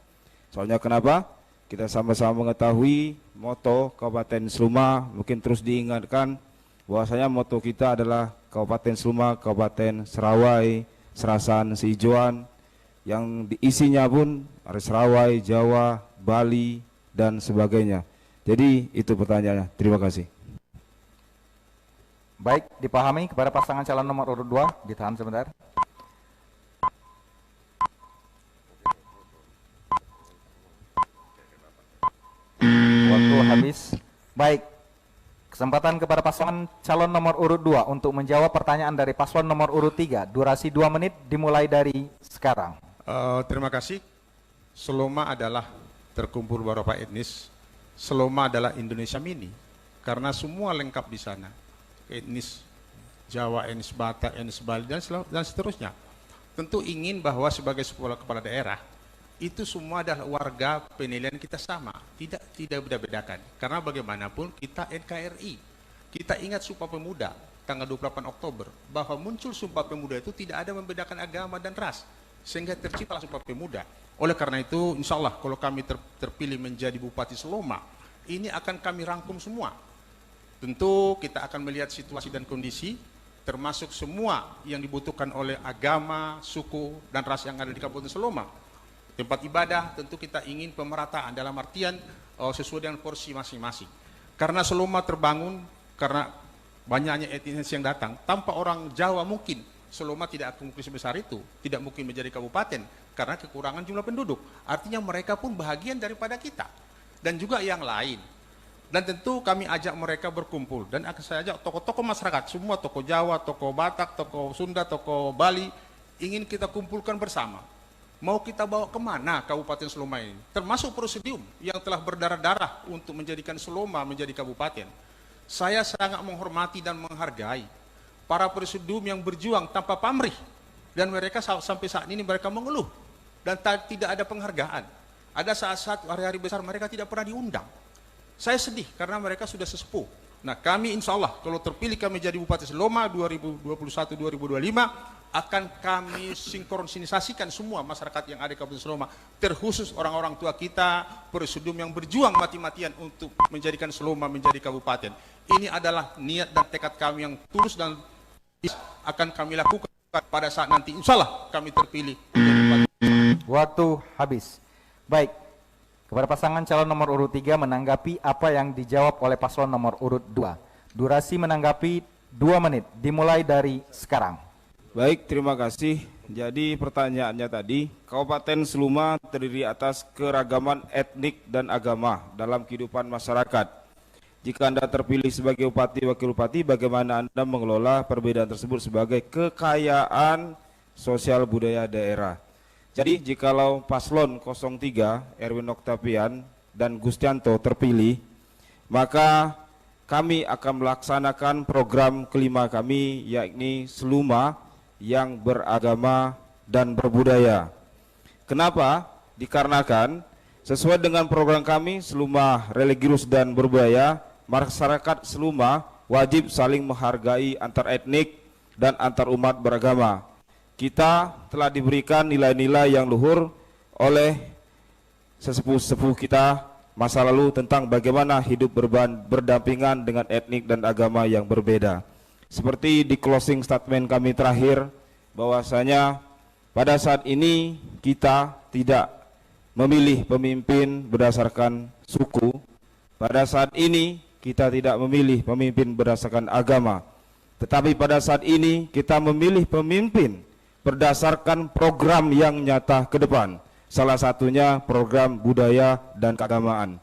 Soalnya kenapa? Kita sama-sama mengetahui moto Kabupaten Seluma, mungkin terus diingatkan bahwasanya moto kita adalah Kabupaten Seluma, Kabupaten Serawai, Serasan, Seijoan, yang diisinya pun ada Serawai, Jawa, Bali, dan sebagainya. Jadi itu pertanyaannya. Terima kasih. Baik, dipahami kepada pasangan calon nomor urut 2. Ditahan sebentar. Waktu habis. Baik, kesempatan kepada pasangan calon nomor urut 2 untuk menjawab pertanyaan dari paslon nomor urut 3. Durasi 2 menit dimulai dari sekarang. Terima kasih. Seloma adalah terkumpul beberapa etnis. Seloma adalah Indonesia mini karena semua lengkap di sana. Etnis Jawa, etnis Batak, etnis Bali, dan seterusnya. Tentu ingin bahwa sebagai sebuah kepala daerah itu semua adalah warga penilaian kita sama, tidak beda-bedakan. Karena bagaimanapun kita NKRI, kita ingat Sumpah Pemuda tanggal 28 Oktober bahwa muncul Sumpah Pemuda itu tidak ada membedakan agama dan ras, sehingga terciptalah Sumpah Pemuda. Oleh karena itu, insya Allah kalau kami terpilih menjadi Bupati Seloma, ini akan kami rangkum semua. Tentu kita akan melihat situasi dan kondisi, termasuk semua yang dibutuhkan oleh agama, suku, dan ras yang ada di Kabupaten Seloma. Tempat ibadah tentu kita ingin pemerataan dalam artian sesuai dengan porsi masing-masing. Karena Seloma terbangun karena banyaknya etnis yang datang. Tanpa orang Jawa mungkin Seloma tidak akan mungkin sebesar itu, tidak mungkin menjadi kabupaten karena kekurangan jumlah penduduk. Artinya mereka pun bahagian daripada kita dan juga yang lain. Dan tentu kami ajak mereka berkumpul dan akan saya ajak tokoh-tokoh masyarakat, semua tokoh Jawa, tokoh Batak, tokoh Sunda, tokoh Bali, ingin kita kumpulkan bersama. Mau kita bawa kemana Kabupaten Seloma ini? Termasuk presidium yang telah berdarah-darah untuk menjadikan Seloma menjadi kabupaten. Saya sangat menghormati dan menghargai para presidium yang berjuang tanpa pamrih. Dan mereka sampai saat ini mereka mengeluh. Dan tidak ada penghargaan. Ada saat-saat hari-hari besar mereka tidak pernah diundang. Saya sedih karena mereka sudah sesepuh. Nah, kami insya Allah kalau terpilih kami jadi Bupati Seloma 2021-2025 akan kami sinkronisasikan semua masyarakat yang ada di Kabupaten Seloma, terkhusus orang-orang tua kita, presidium yang berjuang mati-matian untuk menjadikan Seloma menjadi kabupaten. Ini adalah niat dan tekad kami yang tulus dan akan kami lakukan pada saat nanti insya Allah kami terpilih. Waktu habis. Baik, kepada pasangan calon nomor urut 3 menanggapi apa yang dijawab oleh paslon nomor urut 2. Durasi menanggapi 2 menit, dimulai dari sekarang. Baik, terima kasih. Jadi pertanyaannya tadi, Kabupaten Seluma terdiri atas keragaman etnik dan agama dalam kehidupan masyarakat. Jika Anda terpilih sebagai Bupati Wakil Bupati, bagaimana Anda mengelola perbedaan tersebut sebagai kekayaan sosial budaya daerah? Jadi jikalau paslon 03 Erwin Octavian dan Gustianto terpilih, maka kami akan melaksanakan program kelima kami, yakni Seluma yang beragama dan berbudaya. Kenapa? Dikarenakan sesuai dengan program kami Seluma religius dan berbudaya, masyarakat Seluma wajib saling menghargai antar etnik dan antar umat beragama. Kita telah diberikan nilai-nilai yang luhur oleh sesepuh-sepuh kita masa lalu tentang bagaimana hidup berdampingan dengan etnik dan agama yang berbeda. Seperti di closing statement kami terakhir, bahwasanya pada saat ini kita tidak memilih pemimpin berdasarkan suku. Pada saat ini kita tidak memilih pemimpin berdasarkan agama. Tetapi pada saat ini kita memilih pemimpin berdasarkan program yang nyata ke depan. Salah satunya program budaya dan keagamaan.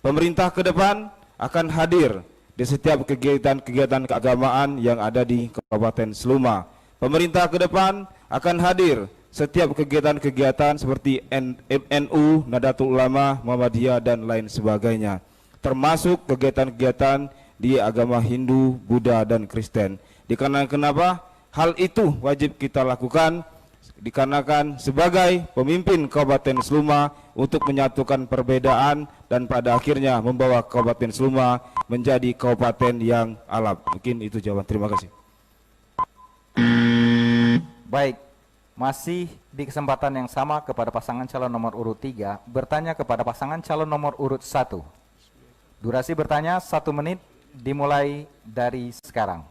Pemerintah ke depan akan hadir di setiap kegiatan-kegiatan keagamaan yang ada di Kabupaten Seluma. Pemerintah ke depan akan hadir setiap kegiatan-kegiatan seperti NU, Nahdlatul Ulama, Muhammadiyah, dan lain sebagainya. Termasuk kegiatan-kegiatan di agama Hindu, Buddha, dan Kristen. Dikarenakan kenapa? Hal itu wajib kita lakukan dikarenakan sebagai pemimpin Kabupaten Seluma untuk menyatukan perbedaan dan pada akhirnya membawa Kabupaten Seluma menjadi kabupaten yang alam. Mungkin itu jawaban. Terima kasih. Baik, masih di kesempatan yang sama kepada pasangan calon nomor urut 3 bertanya kepada pasangan calon nomor urut 1. Durasi bertanya 1 menit, dimulai dari sekarang.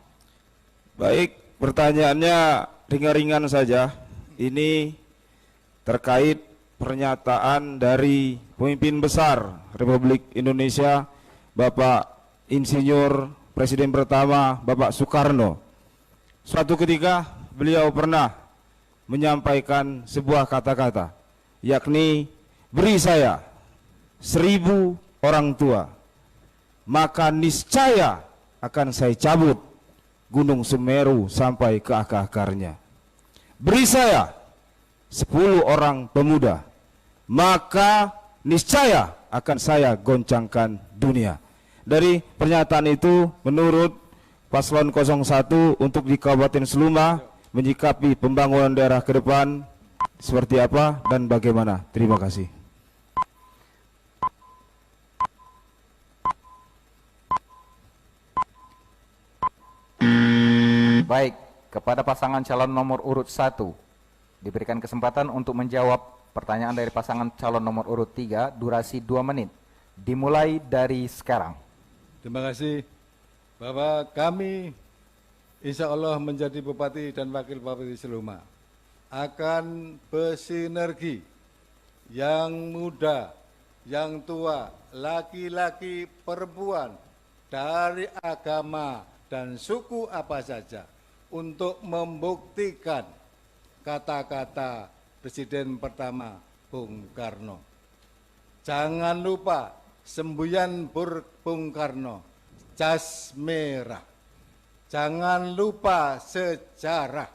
Baik, pertanyaannya ringan-ringan saja. Ini terkait pernyataan dari pemimpin besar Republik Indonesia, Bapak Insinyur Presiden pertama Bapak Soekarno. Suatu ketika beliau pernah menyampaikan sebuah kata-kata, yakni beri saya 1000 orang tua, maka niscaya akan saya cabut Gunung Semeru sampai ke akar-akarnya. Beri saya 10 orang pemuda, maka niscaya akan saya goncangkan dunia. Dari pernyataan itu, menurut Paslon 01 untuk di Kabupaten Seluma menyikapi pembangunan daerah ke depan seperti apa dan bagaimana? Terima kasih. Baik, kepada pasangan calon nomor urut 1 diberikan kesempatan untuk menjawab pertanyaan dari pasangan calon nomor urut 3, durasi 2 menit, dimulai dari sekarang. Terima kasih. Bahwa kami insya Allah menjadi Bupati dan Wakil Bupati Seluma akan bersinergi, yang muda, yang tua, laki-laki, perempuan, dari agama dan suku apa saja, untuk membuktikan kata-kata Presiden pertama Bung Karno. Jangan lupa semboyan Bung Karno, jas merah. Jangan lupa sejarah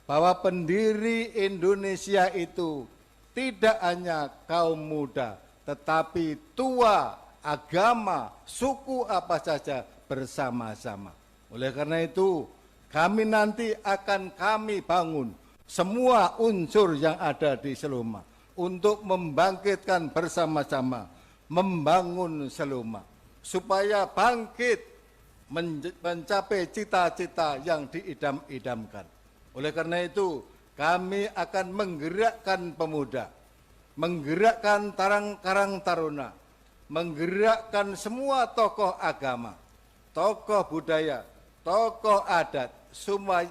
bahwa pendiri Indonesia itu tidak hanya kaum muda, tetapi tua, agama, suku apa saja bersama-sama. Oleh karena itu, kami nanti akan kami bangun semua unsur yang ada di Seluma untuk membangkitkan bersama-sama, membangun Seluma supaya bangkit mencapai cita-cita yang diidam-idamkan. Oleh karena itu, kami akan menggerakkan pemuda, menggerakkan karang taruna, menggerakkan semua tokoh agama, tokoh budaya, tokoh adat,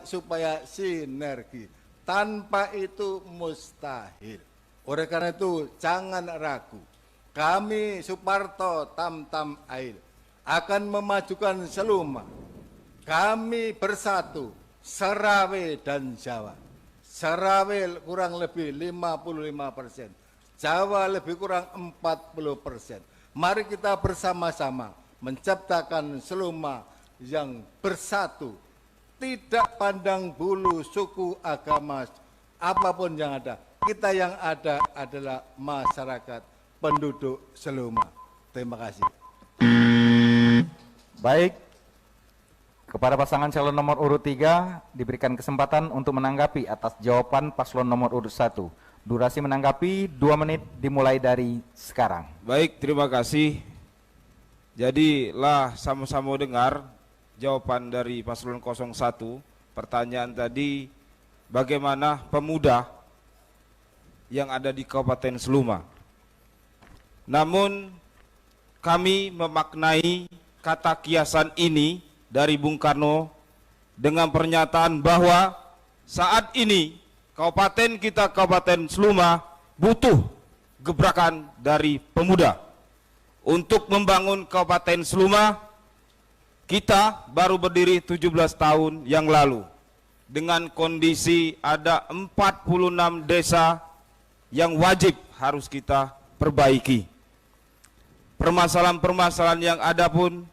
supaya sinergi. Tanpa itu mustahil. Oleh karena itu, jangan ragu. Kami Suparto Tamtam Ail akan memajukan Seluma. Kami bersatu, Serawe dan Jawa. Serawe kurang lebih 55%, Jawa lebih kurang 40%. Mari kita bersama-sama menciptakan Seluma yang bersatu, tidak pandang bulu, suku, agama, apapun yang ada. Kita yang ada adalah masyarakat penduduk Seluma. Terima kasih. Baik, kepada pasangan calon nomor urut 3 diberikan kesempatan untuk menanggapi atas jawaban paslon nomor urut 1. Durasi menanggapi 2 menit dimulai dari sekarang. Baik, terima kasih. Jadilah sama-sama dengar jawaban dari paslon 01. Pertanyaan tadi, bagaimana pemuda yang ada di Kabupaten Seluma. Namun kami memaknai kata kiasan ini dari Bung Karno dengan pernyataan bahwa saat ini kabupaten kita, Kabupaten Seluma, butuh gebrakan dari pemuda. Untuk membangun Kabupaten Seluma, kita baru berdiri 17 tahun yang lalu. Dengan kondisi ada 46 desa yang wajib harus kita perbaiki. Permasalahan-permasalahan yang ada pun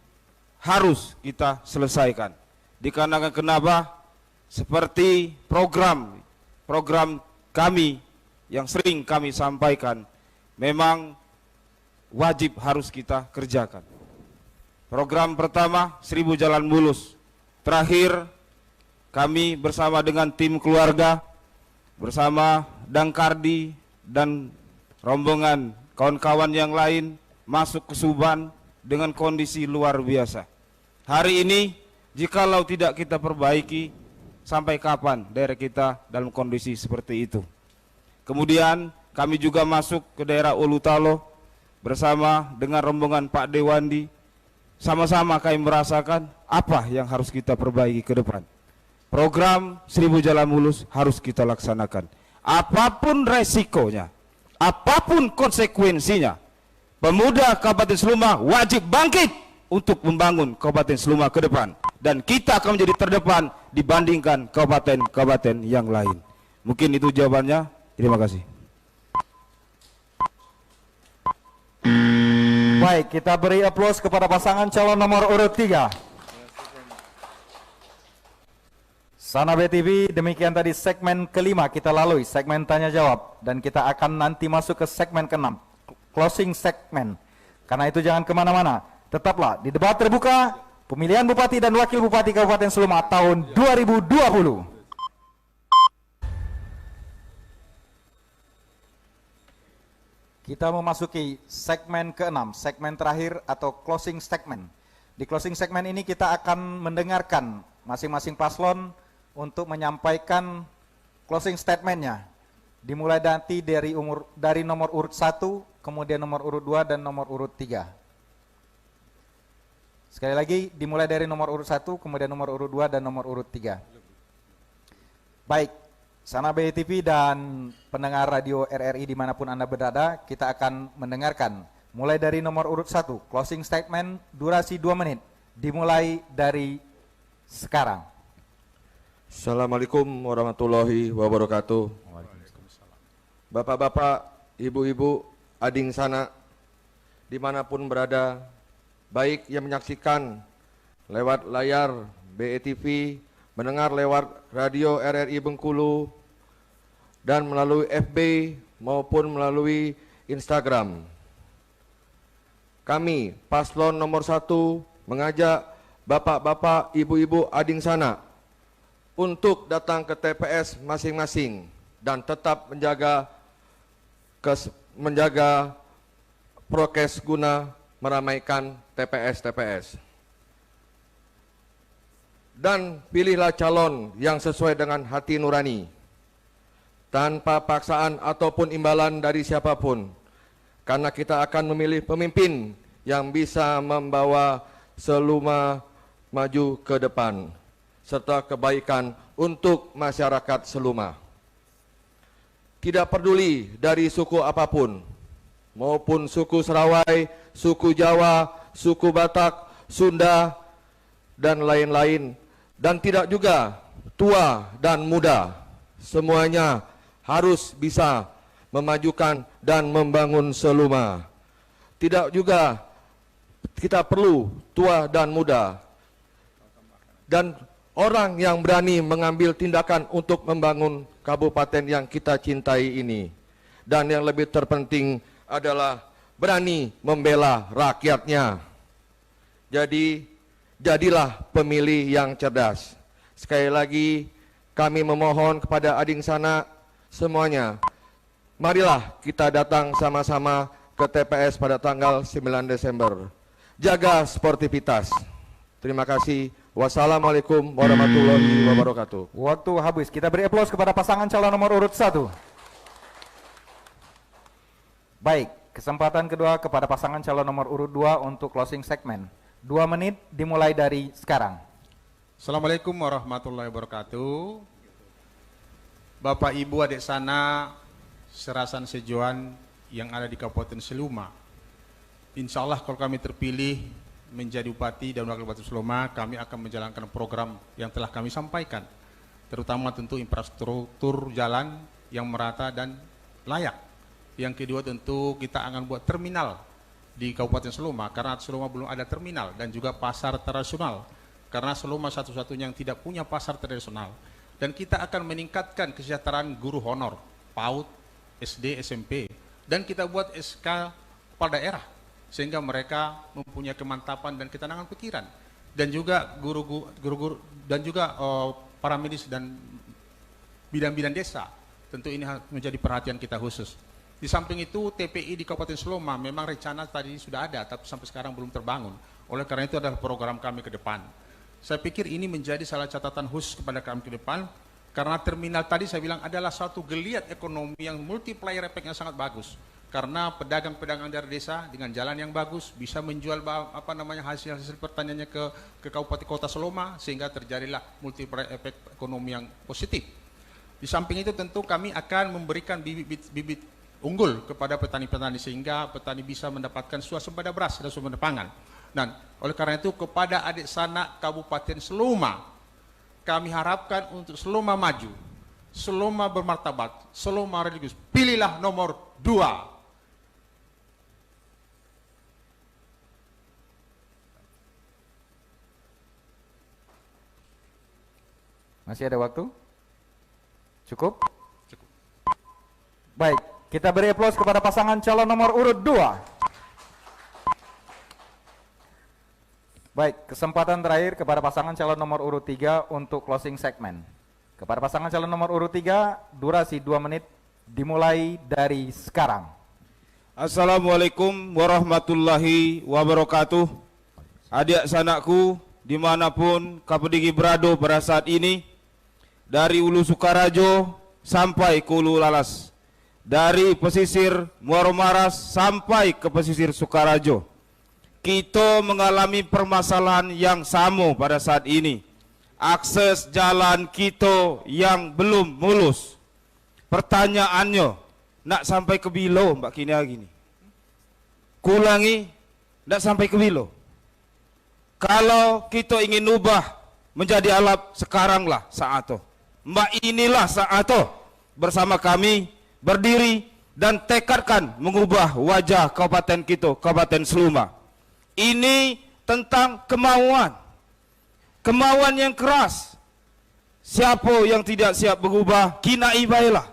harus kita selesaikan. Dikarenakan kenapa? Seperti program kami yang sering kami sampaikan, memang wajib harus kita kerjakan. Program pertama 1000 jalan mulus. Terakhir kami bersama dengan tim keluarga, bersama Dangkardi dan rombongan kawan-kawan yang lain masuk ke Suban dengan kondisi luar biasa. Hari ini jikalau tidak kita perbaiki, sampai kapan daerah kita dalam kondisi seperti itu? Kemudian kami juga masuk ke daerah Ulutalo bersama dengan rombongan Pak Dewandi. Sama-sama kami merasakan apa yang harus kita perbaiki ke depan. Program 1000 jalan mulus harus kita laksanakan. Apapun resikonya, apapun konsekuensinya, pemuda Kabupaten Seluma wajib bangkit untuk membangun Kabupaten Seluma ke depan. Dan kita akan menjadi terdepan dibandingkan kabupaten-kabupaten yang lain. Mungkin itu jawabannya. Terima kasih. Baik, kita beri aplaus kepada pasangan calon nomor urut 3. Sana BTV, demikian tadi segmen kelima kita lalui, segmen tanya jawab. Dan kita akan nanti masuk ke segmen ke-6, closing segmen. Karena itu jangan kemana-mana, tetaplah di debat terbuka pemilihan Bupati dan Wakil Bupati Kabupaten Seluma tahun 2020. Kita memasuki segmen ke-6, segmen terakhir atau closing segmen. Di closing segmen ini kita akan mendengarkan masing-masing paslon untuk menyampaikan closing statementnya. Dimulai nanti dari nomor urut 1, kemudian nomor urut 2 dan nomor urut 3. Sekali lagi, dimulai dari nomor urut 1, kemudian nomor urut 2 dan nomor urut 3. Baik, Sana BTV dan pendengar radio RRI dimanapun Anda berada, kita akan mendengarkan mulai dari nomor urut 1, closing statement durasi 2 menit, dimulai dari sekarang. Assalamualaikum warahmatullahi wabarakatuh. Bapak-bapak, ibu-ibu, ading sana, dimanapun berada, baik yang menyaksikan lewat layar BETV, mendengar lewat radio RRI Bengkulu, dan melalui FB maupun melalui Instagram. Kami, paslon nomor 1, mengajak bapak-bapak, ibu-ibu, ading sana untuk datang ke TPS masing-masing dan tetap menjaga prokes guna meramaikan TPS-TPS. dan pilihlah calon yang sesuai dengan hati nurani, tanpa paksaan ataupun imbalan dari siapapun, karena kita akan memilih pemimpin yang bisa membawa Seluma maju ke depan, serta kebaikan untuk masyarakat Seluma. Tidak peduli dari suku apapun, maupun suku Serawai, suku Jawa, suku Batak, Sunda, dan lain-lain, dan tidak juga tua dan muda, semuanya harus bisa memajukan dan membangun Seluma. Tidak juga kita perlu tua dan muda, dan orang yang berani mengambil tindakan untuk membangun kabupaten yang kita cintai ini. Dan yang lebih terpenting adalah berani membela rakyatnya. Jadi, jadilah pemilih yang cerdas. Sekali lagi, kami memohon kepada adik sanak semuanya, marilah kita datang sama-sama ke TPS pada tanggal 9 Desember. Jaga sportivitas. Terima kasih. Wassalamualaikum warahmatullahi wabarakatuh. Waktu habis. Kita beri aplaus kepada pasangan calon nomor urut 1. Baik, kesempatan kedua kepada pasangan calon nomor urut 2 untuk closing segmen. 2 menit dimulai dari sekarang. Assalamualaikum warahmatullahi wabarakatuh. Bapak Ibu adik sana serasan sejuan yang ada di Kabupaten Seluma. Insya Allah kalau kami terpilih menjadi Bupati dan Wakil Bupati Seluma, kami akan menjalankan program yang telah kami sampaikan, terutama tentu infrastruktur jalan yang merata dan layak. Yang kedua tentu kita akan buat terminal di Kabupaten Seluma, karena Seluma belum ada terminal, dan juga pasar tradisional, karena Seluma satu-satunya yang tidak punya pasar tradisional. Dan kita akan meningkatkan kesejahteraan guru honor, PAUD, SD, SMP, dan kita buat SK kepala daerah, sehingga mereka mempunyai kemantapan dan ketenangan pikiran. Dan juga guru-guru dan juga para medis dan bidan-bidan desa, tentu ini menjadi perhatian kita khusus. Di samping itu TPI di Kabupaten Seluma memang rencana tadi sudah ada, tapi sampai sekarang belum terbangun. Oleh karena itu adalah program kami ke depan. Saya pikir ini menjadi salah catatan khusus kepada kami ke depan, karena terminal tadi saya bilang adalah suatu geliat ekonomi yang multiplier efeknya sangat bagus. Karena pedagang-pedagang dari desa dengan jalan yang bagus bisa menjual hasil-hasil pertaniannya ke Kabupaten Kota Seluma, sehingga terjadilah multiplier efek ekonomi yang positif. Di samping itu tentu kami akan memberikan bibit unggul kepada petani-petani, sehingga petani bisa mendapatkan swasembada beras dan swasembada pangan. Dan oleh karena itu kepada adik sanak Kabupaten Seluma, kami harapkan untuk Seluma maju, Seluma bermartabat, Seluma religius. Pilihlah nomor 2. Masih ada waktu? Cukup? Cukup. Baik, kita beri aplaus kepada pasangan calon nomor urut 2. Baik, kesempatan terakhir kepada pasangan calon nomor urut 3 untuk closing segmen. Kepada pasangan calon nomor urut 3, durasi 2 menit dimulai dari sekarang. Assalamualaikum warahmatullahi wabarakatuh. Adik sanakku dimanapun kapedigi berada pada saat ini, dari Ulu Sukarajo sampai ke Ulu Lalas, dari pesisir Muaro Maras sampai ke pesisir Sukarajo, kita mengalami permasalahan yang sama pada saat ini. Akses jalan kita yang belum mulus. Pertanyaannya, nak sampai ke bilo Mbak Kini gini? Kulangi, nak sampai ke bilo? Kalau kita ingin ubah menjadi alat, sekaranglah saatnya. Mbak inilah saatnya bersama kami berdiri dan tekadkan mengubah wajah kabupaten kita, Kabupaten Seluma. Ini tentang kemauan. Kemauan yang keras. Siapa yang tidak siap berubah, kina ibailah.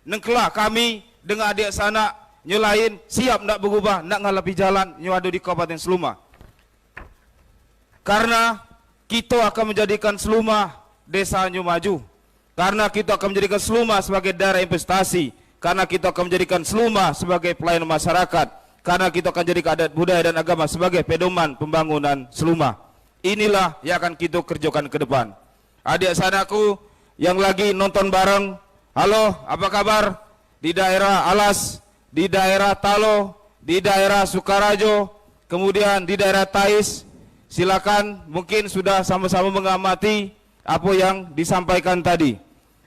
Nengkelah kami dengan adik sanak nyelain siap nak berubah, nak ngalapi jalan yang ada di Kabupaten Seluma. Karena kita akan menjadikan Seluma desanya maju. Karena kita akan menjadikan Seluma sebagai daerah investasi. Karena kita akan menjadikan Seluma sebagai pelayanan masyarakat. Karena kita akan jadikan adat budaya dan agama sebagai pedoman pembangunan Seluma. inilah yang akan kita kerjakan ke depan. Adik saudaraku yang lagi nonton bareng, halo, apa kabar? Di daerah Alas, di daerah Talo, di daerah Sukarajo, kemudian di daerah Tais, silakan, mungkin sudah sama-sama mengamati apa yang disampaikan tadi.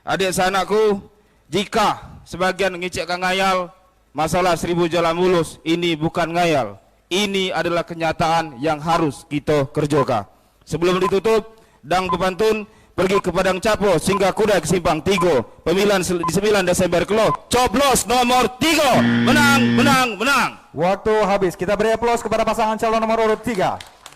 Adik saudaraku, jika sebagian ngicekkan ngayal, masalah 1000 jalan mulus, ini bukan ngayal. Ini adalah kenyataan yang harus kita kerjakan. Sebelum ditutup, Dang Bepantun pergi ke Padang Capo, singgah kuda ke Simpang 3, pemilihan di 9 Desember Kelo, coblos nomor 3, menang, menang, menang. Waktu habis, kita beri aplaus kepada pasangan calon nomor urut 3.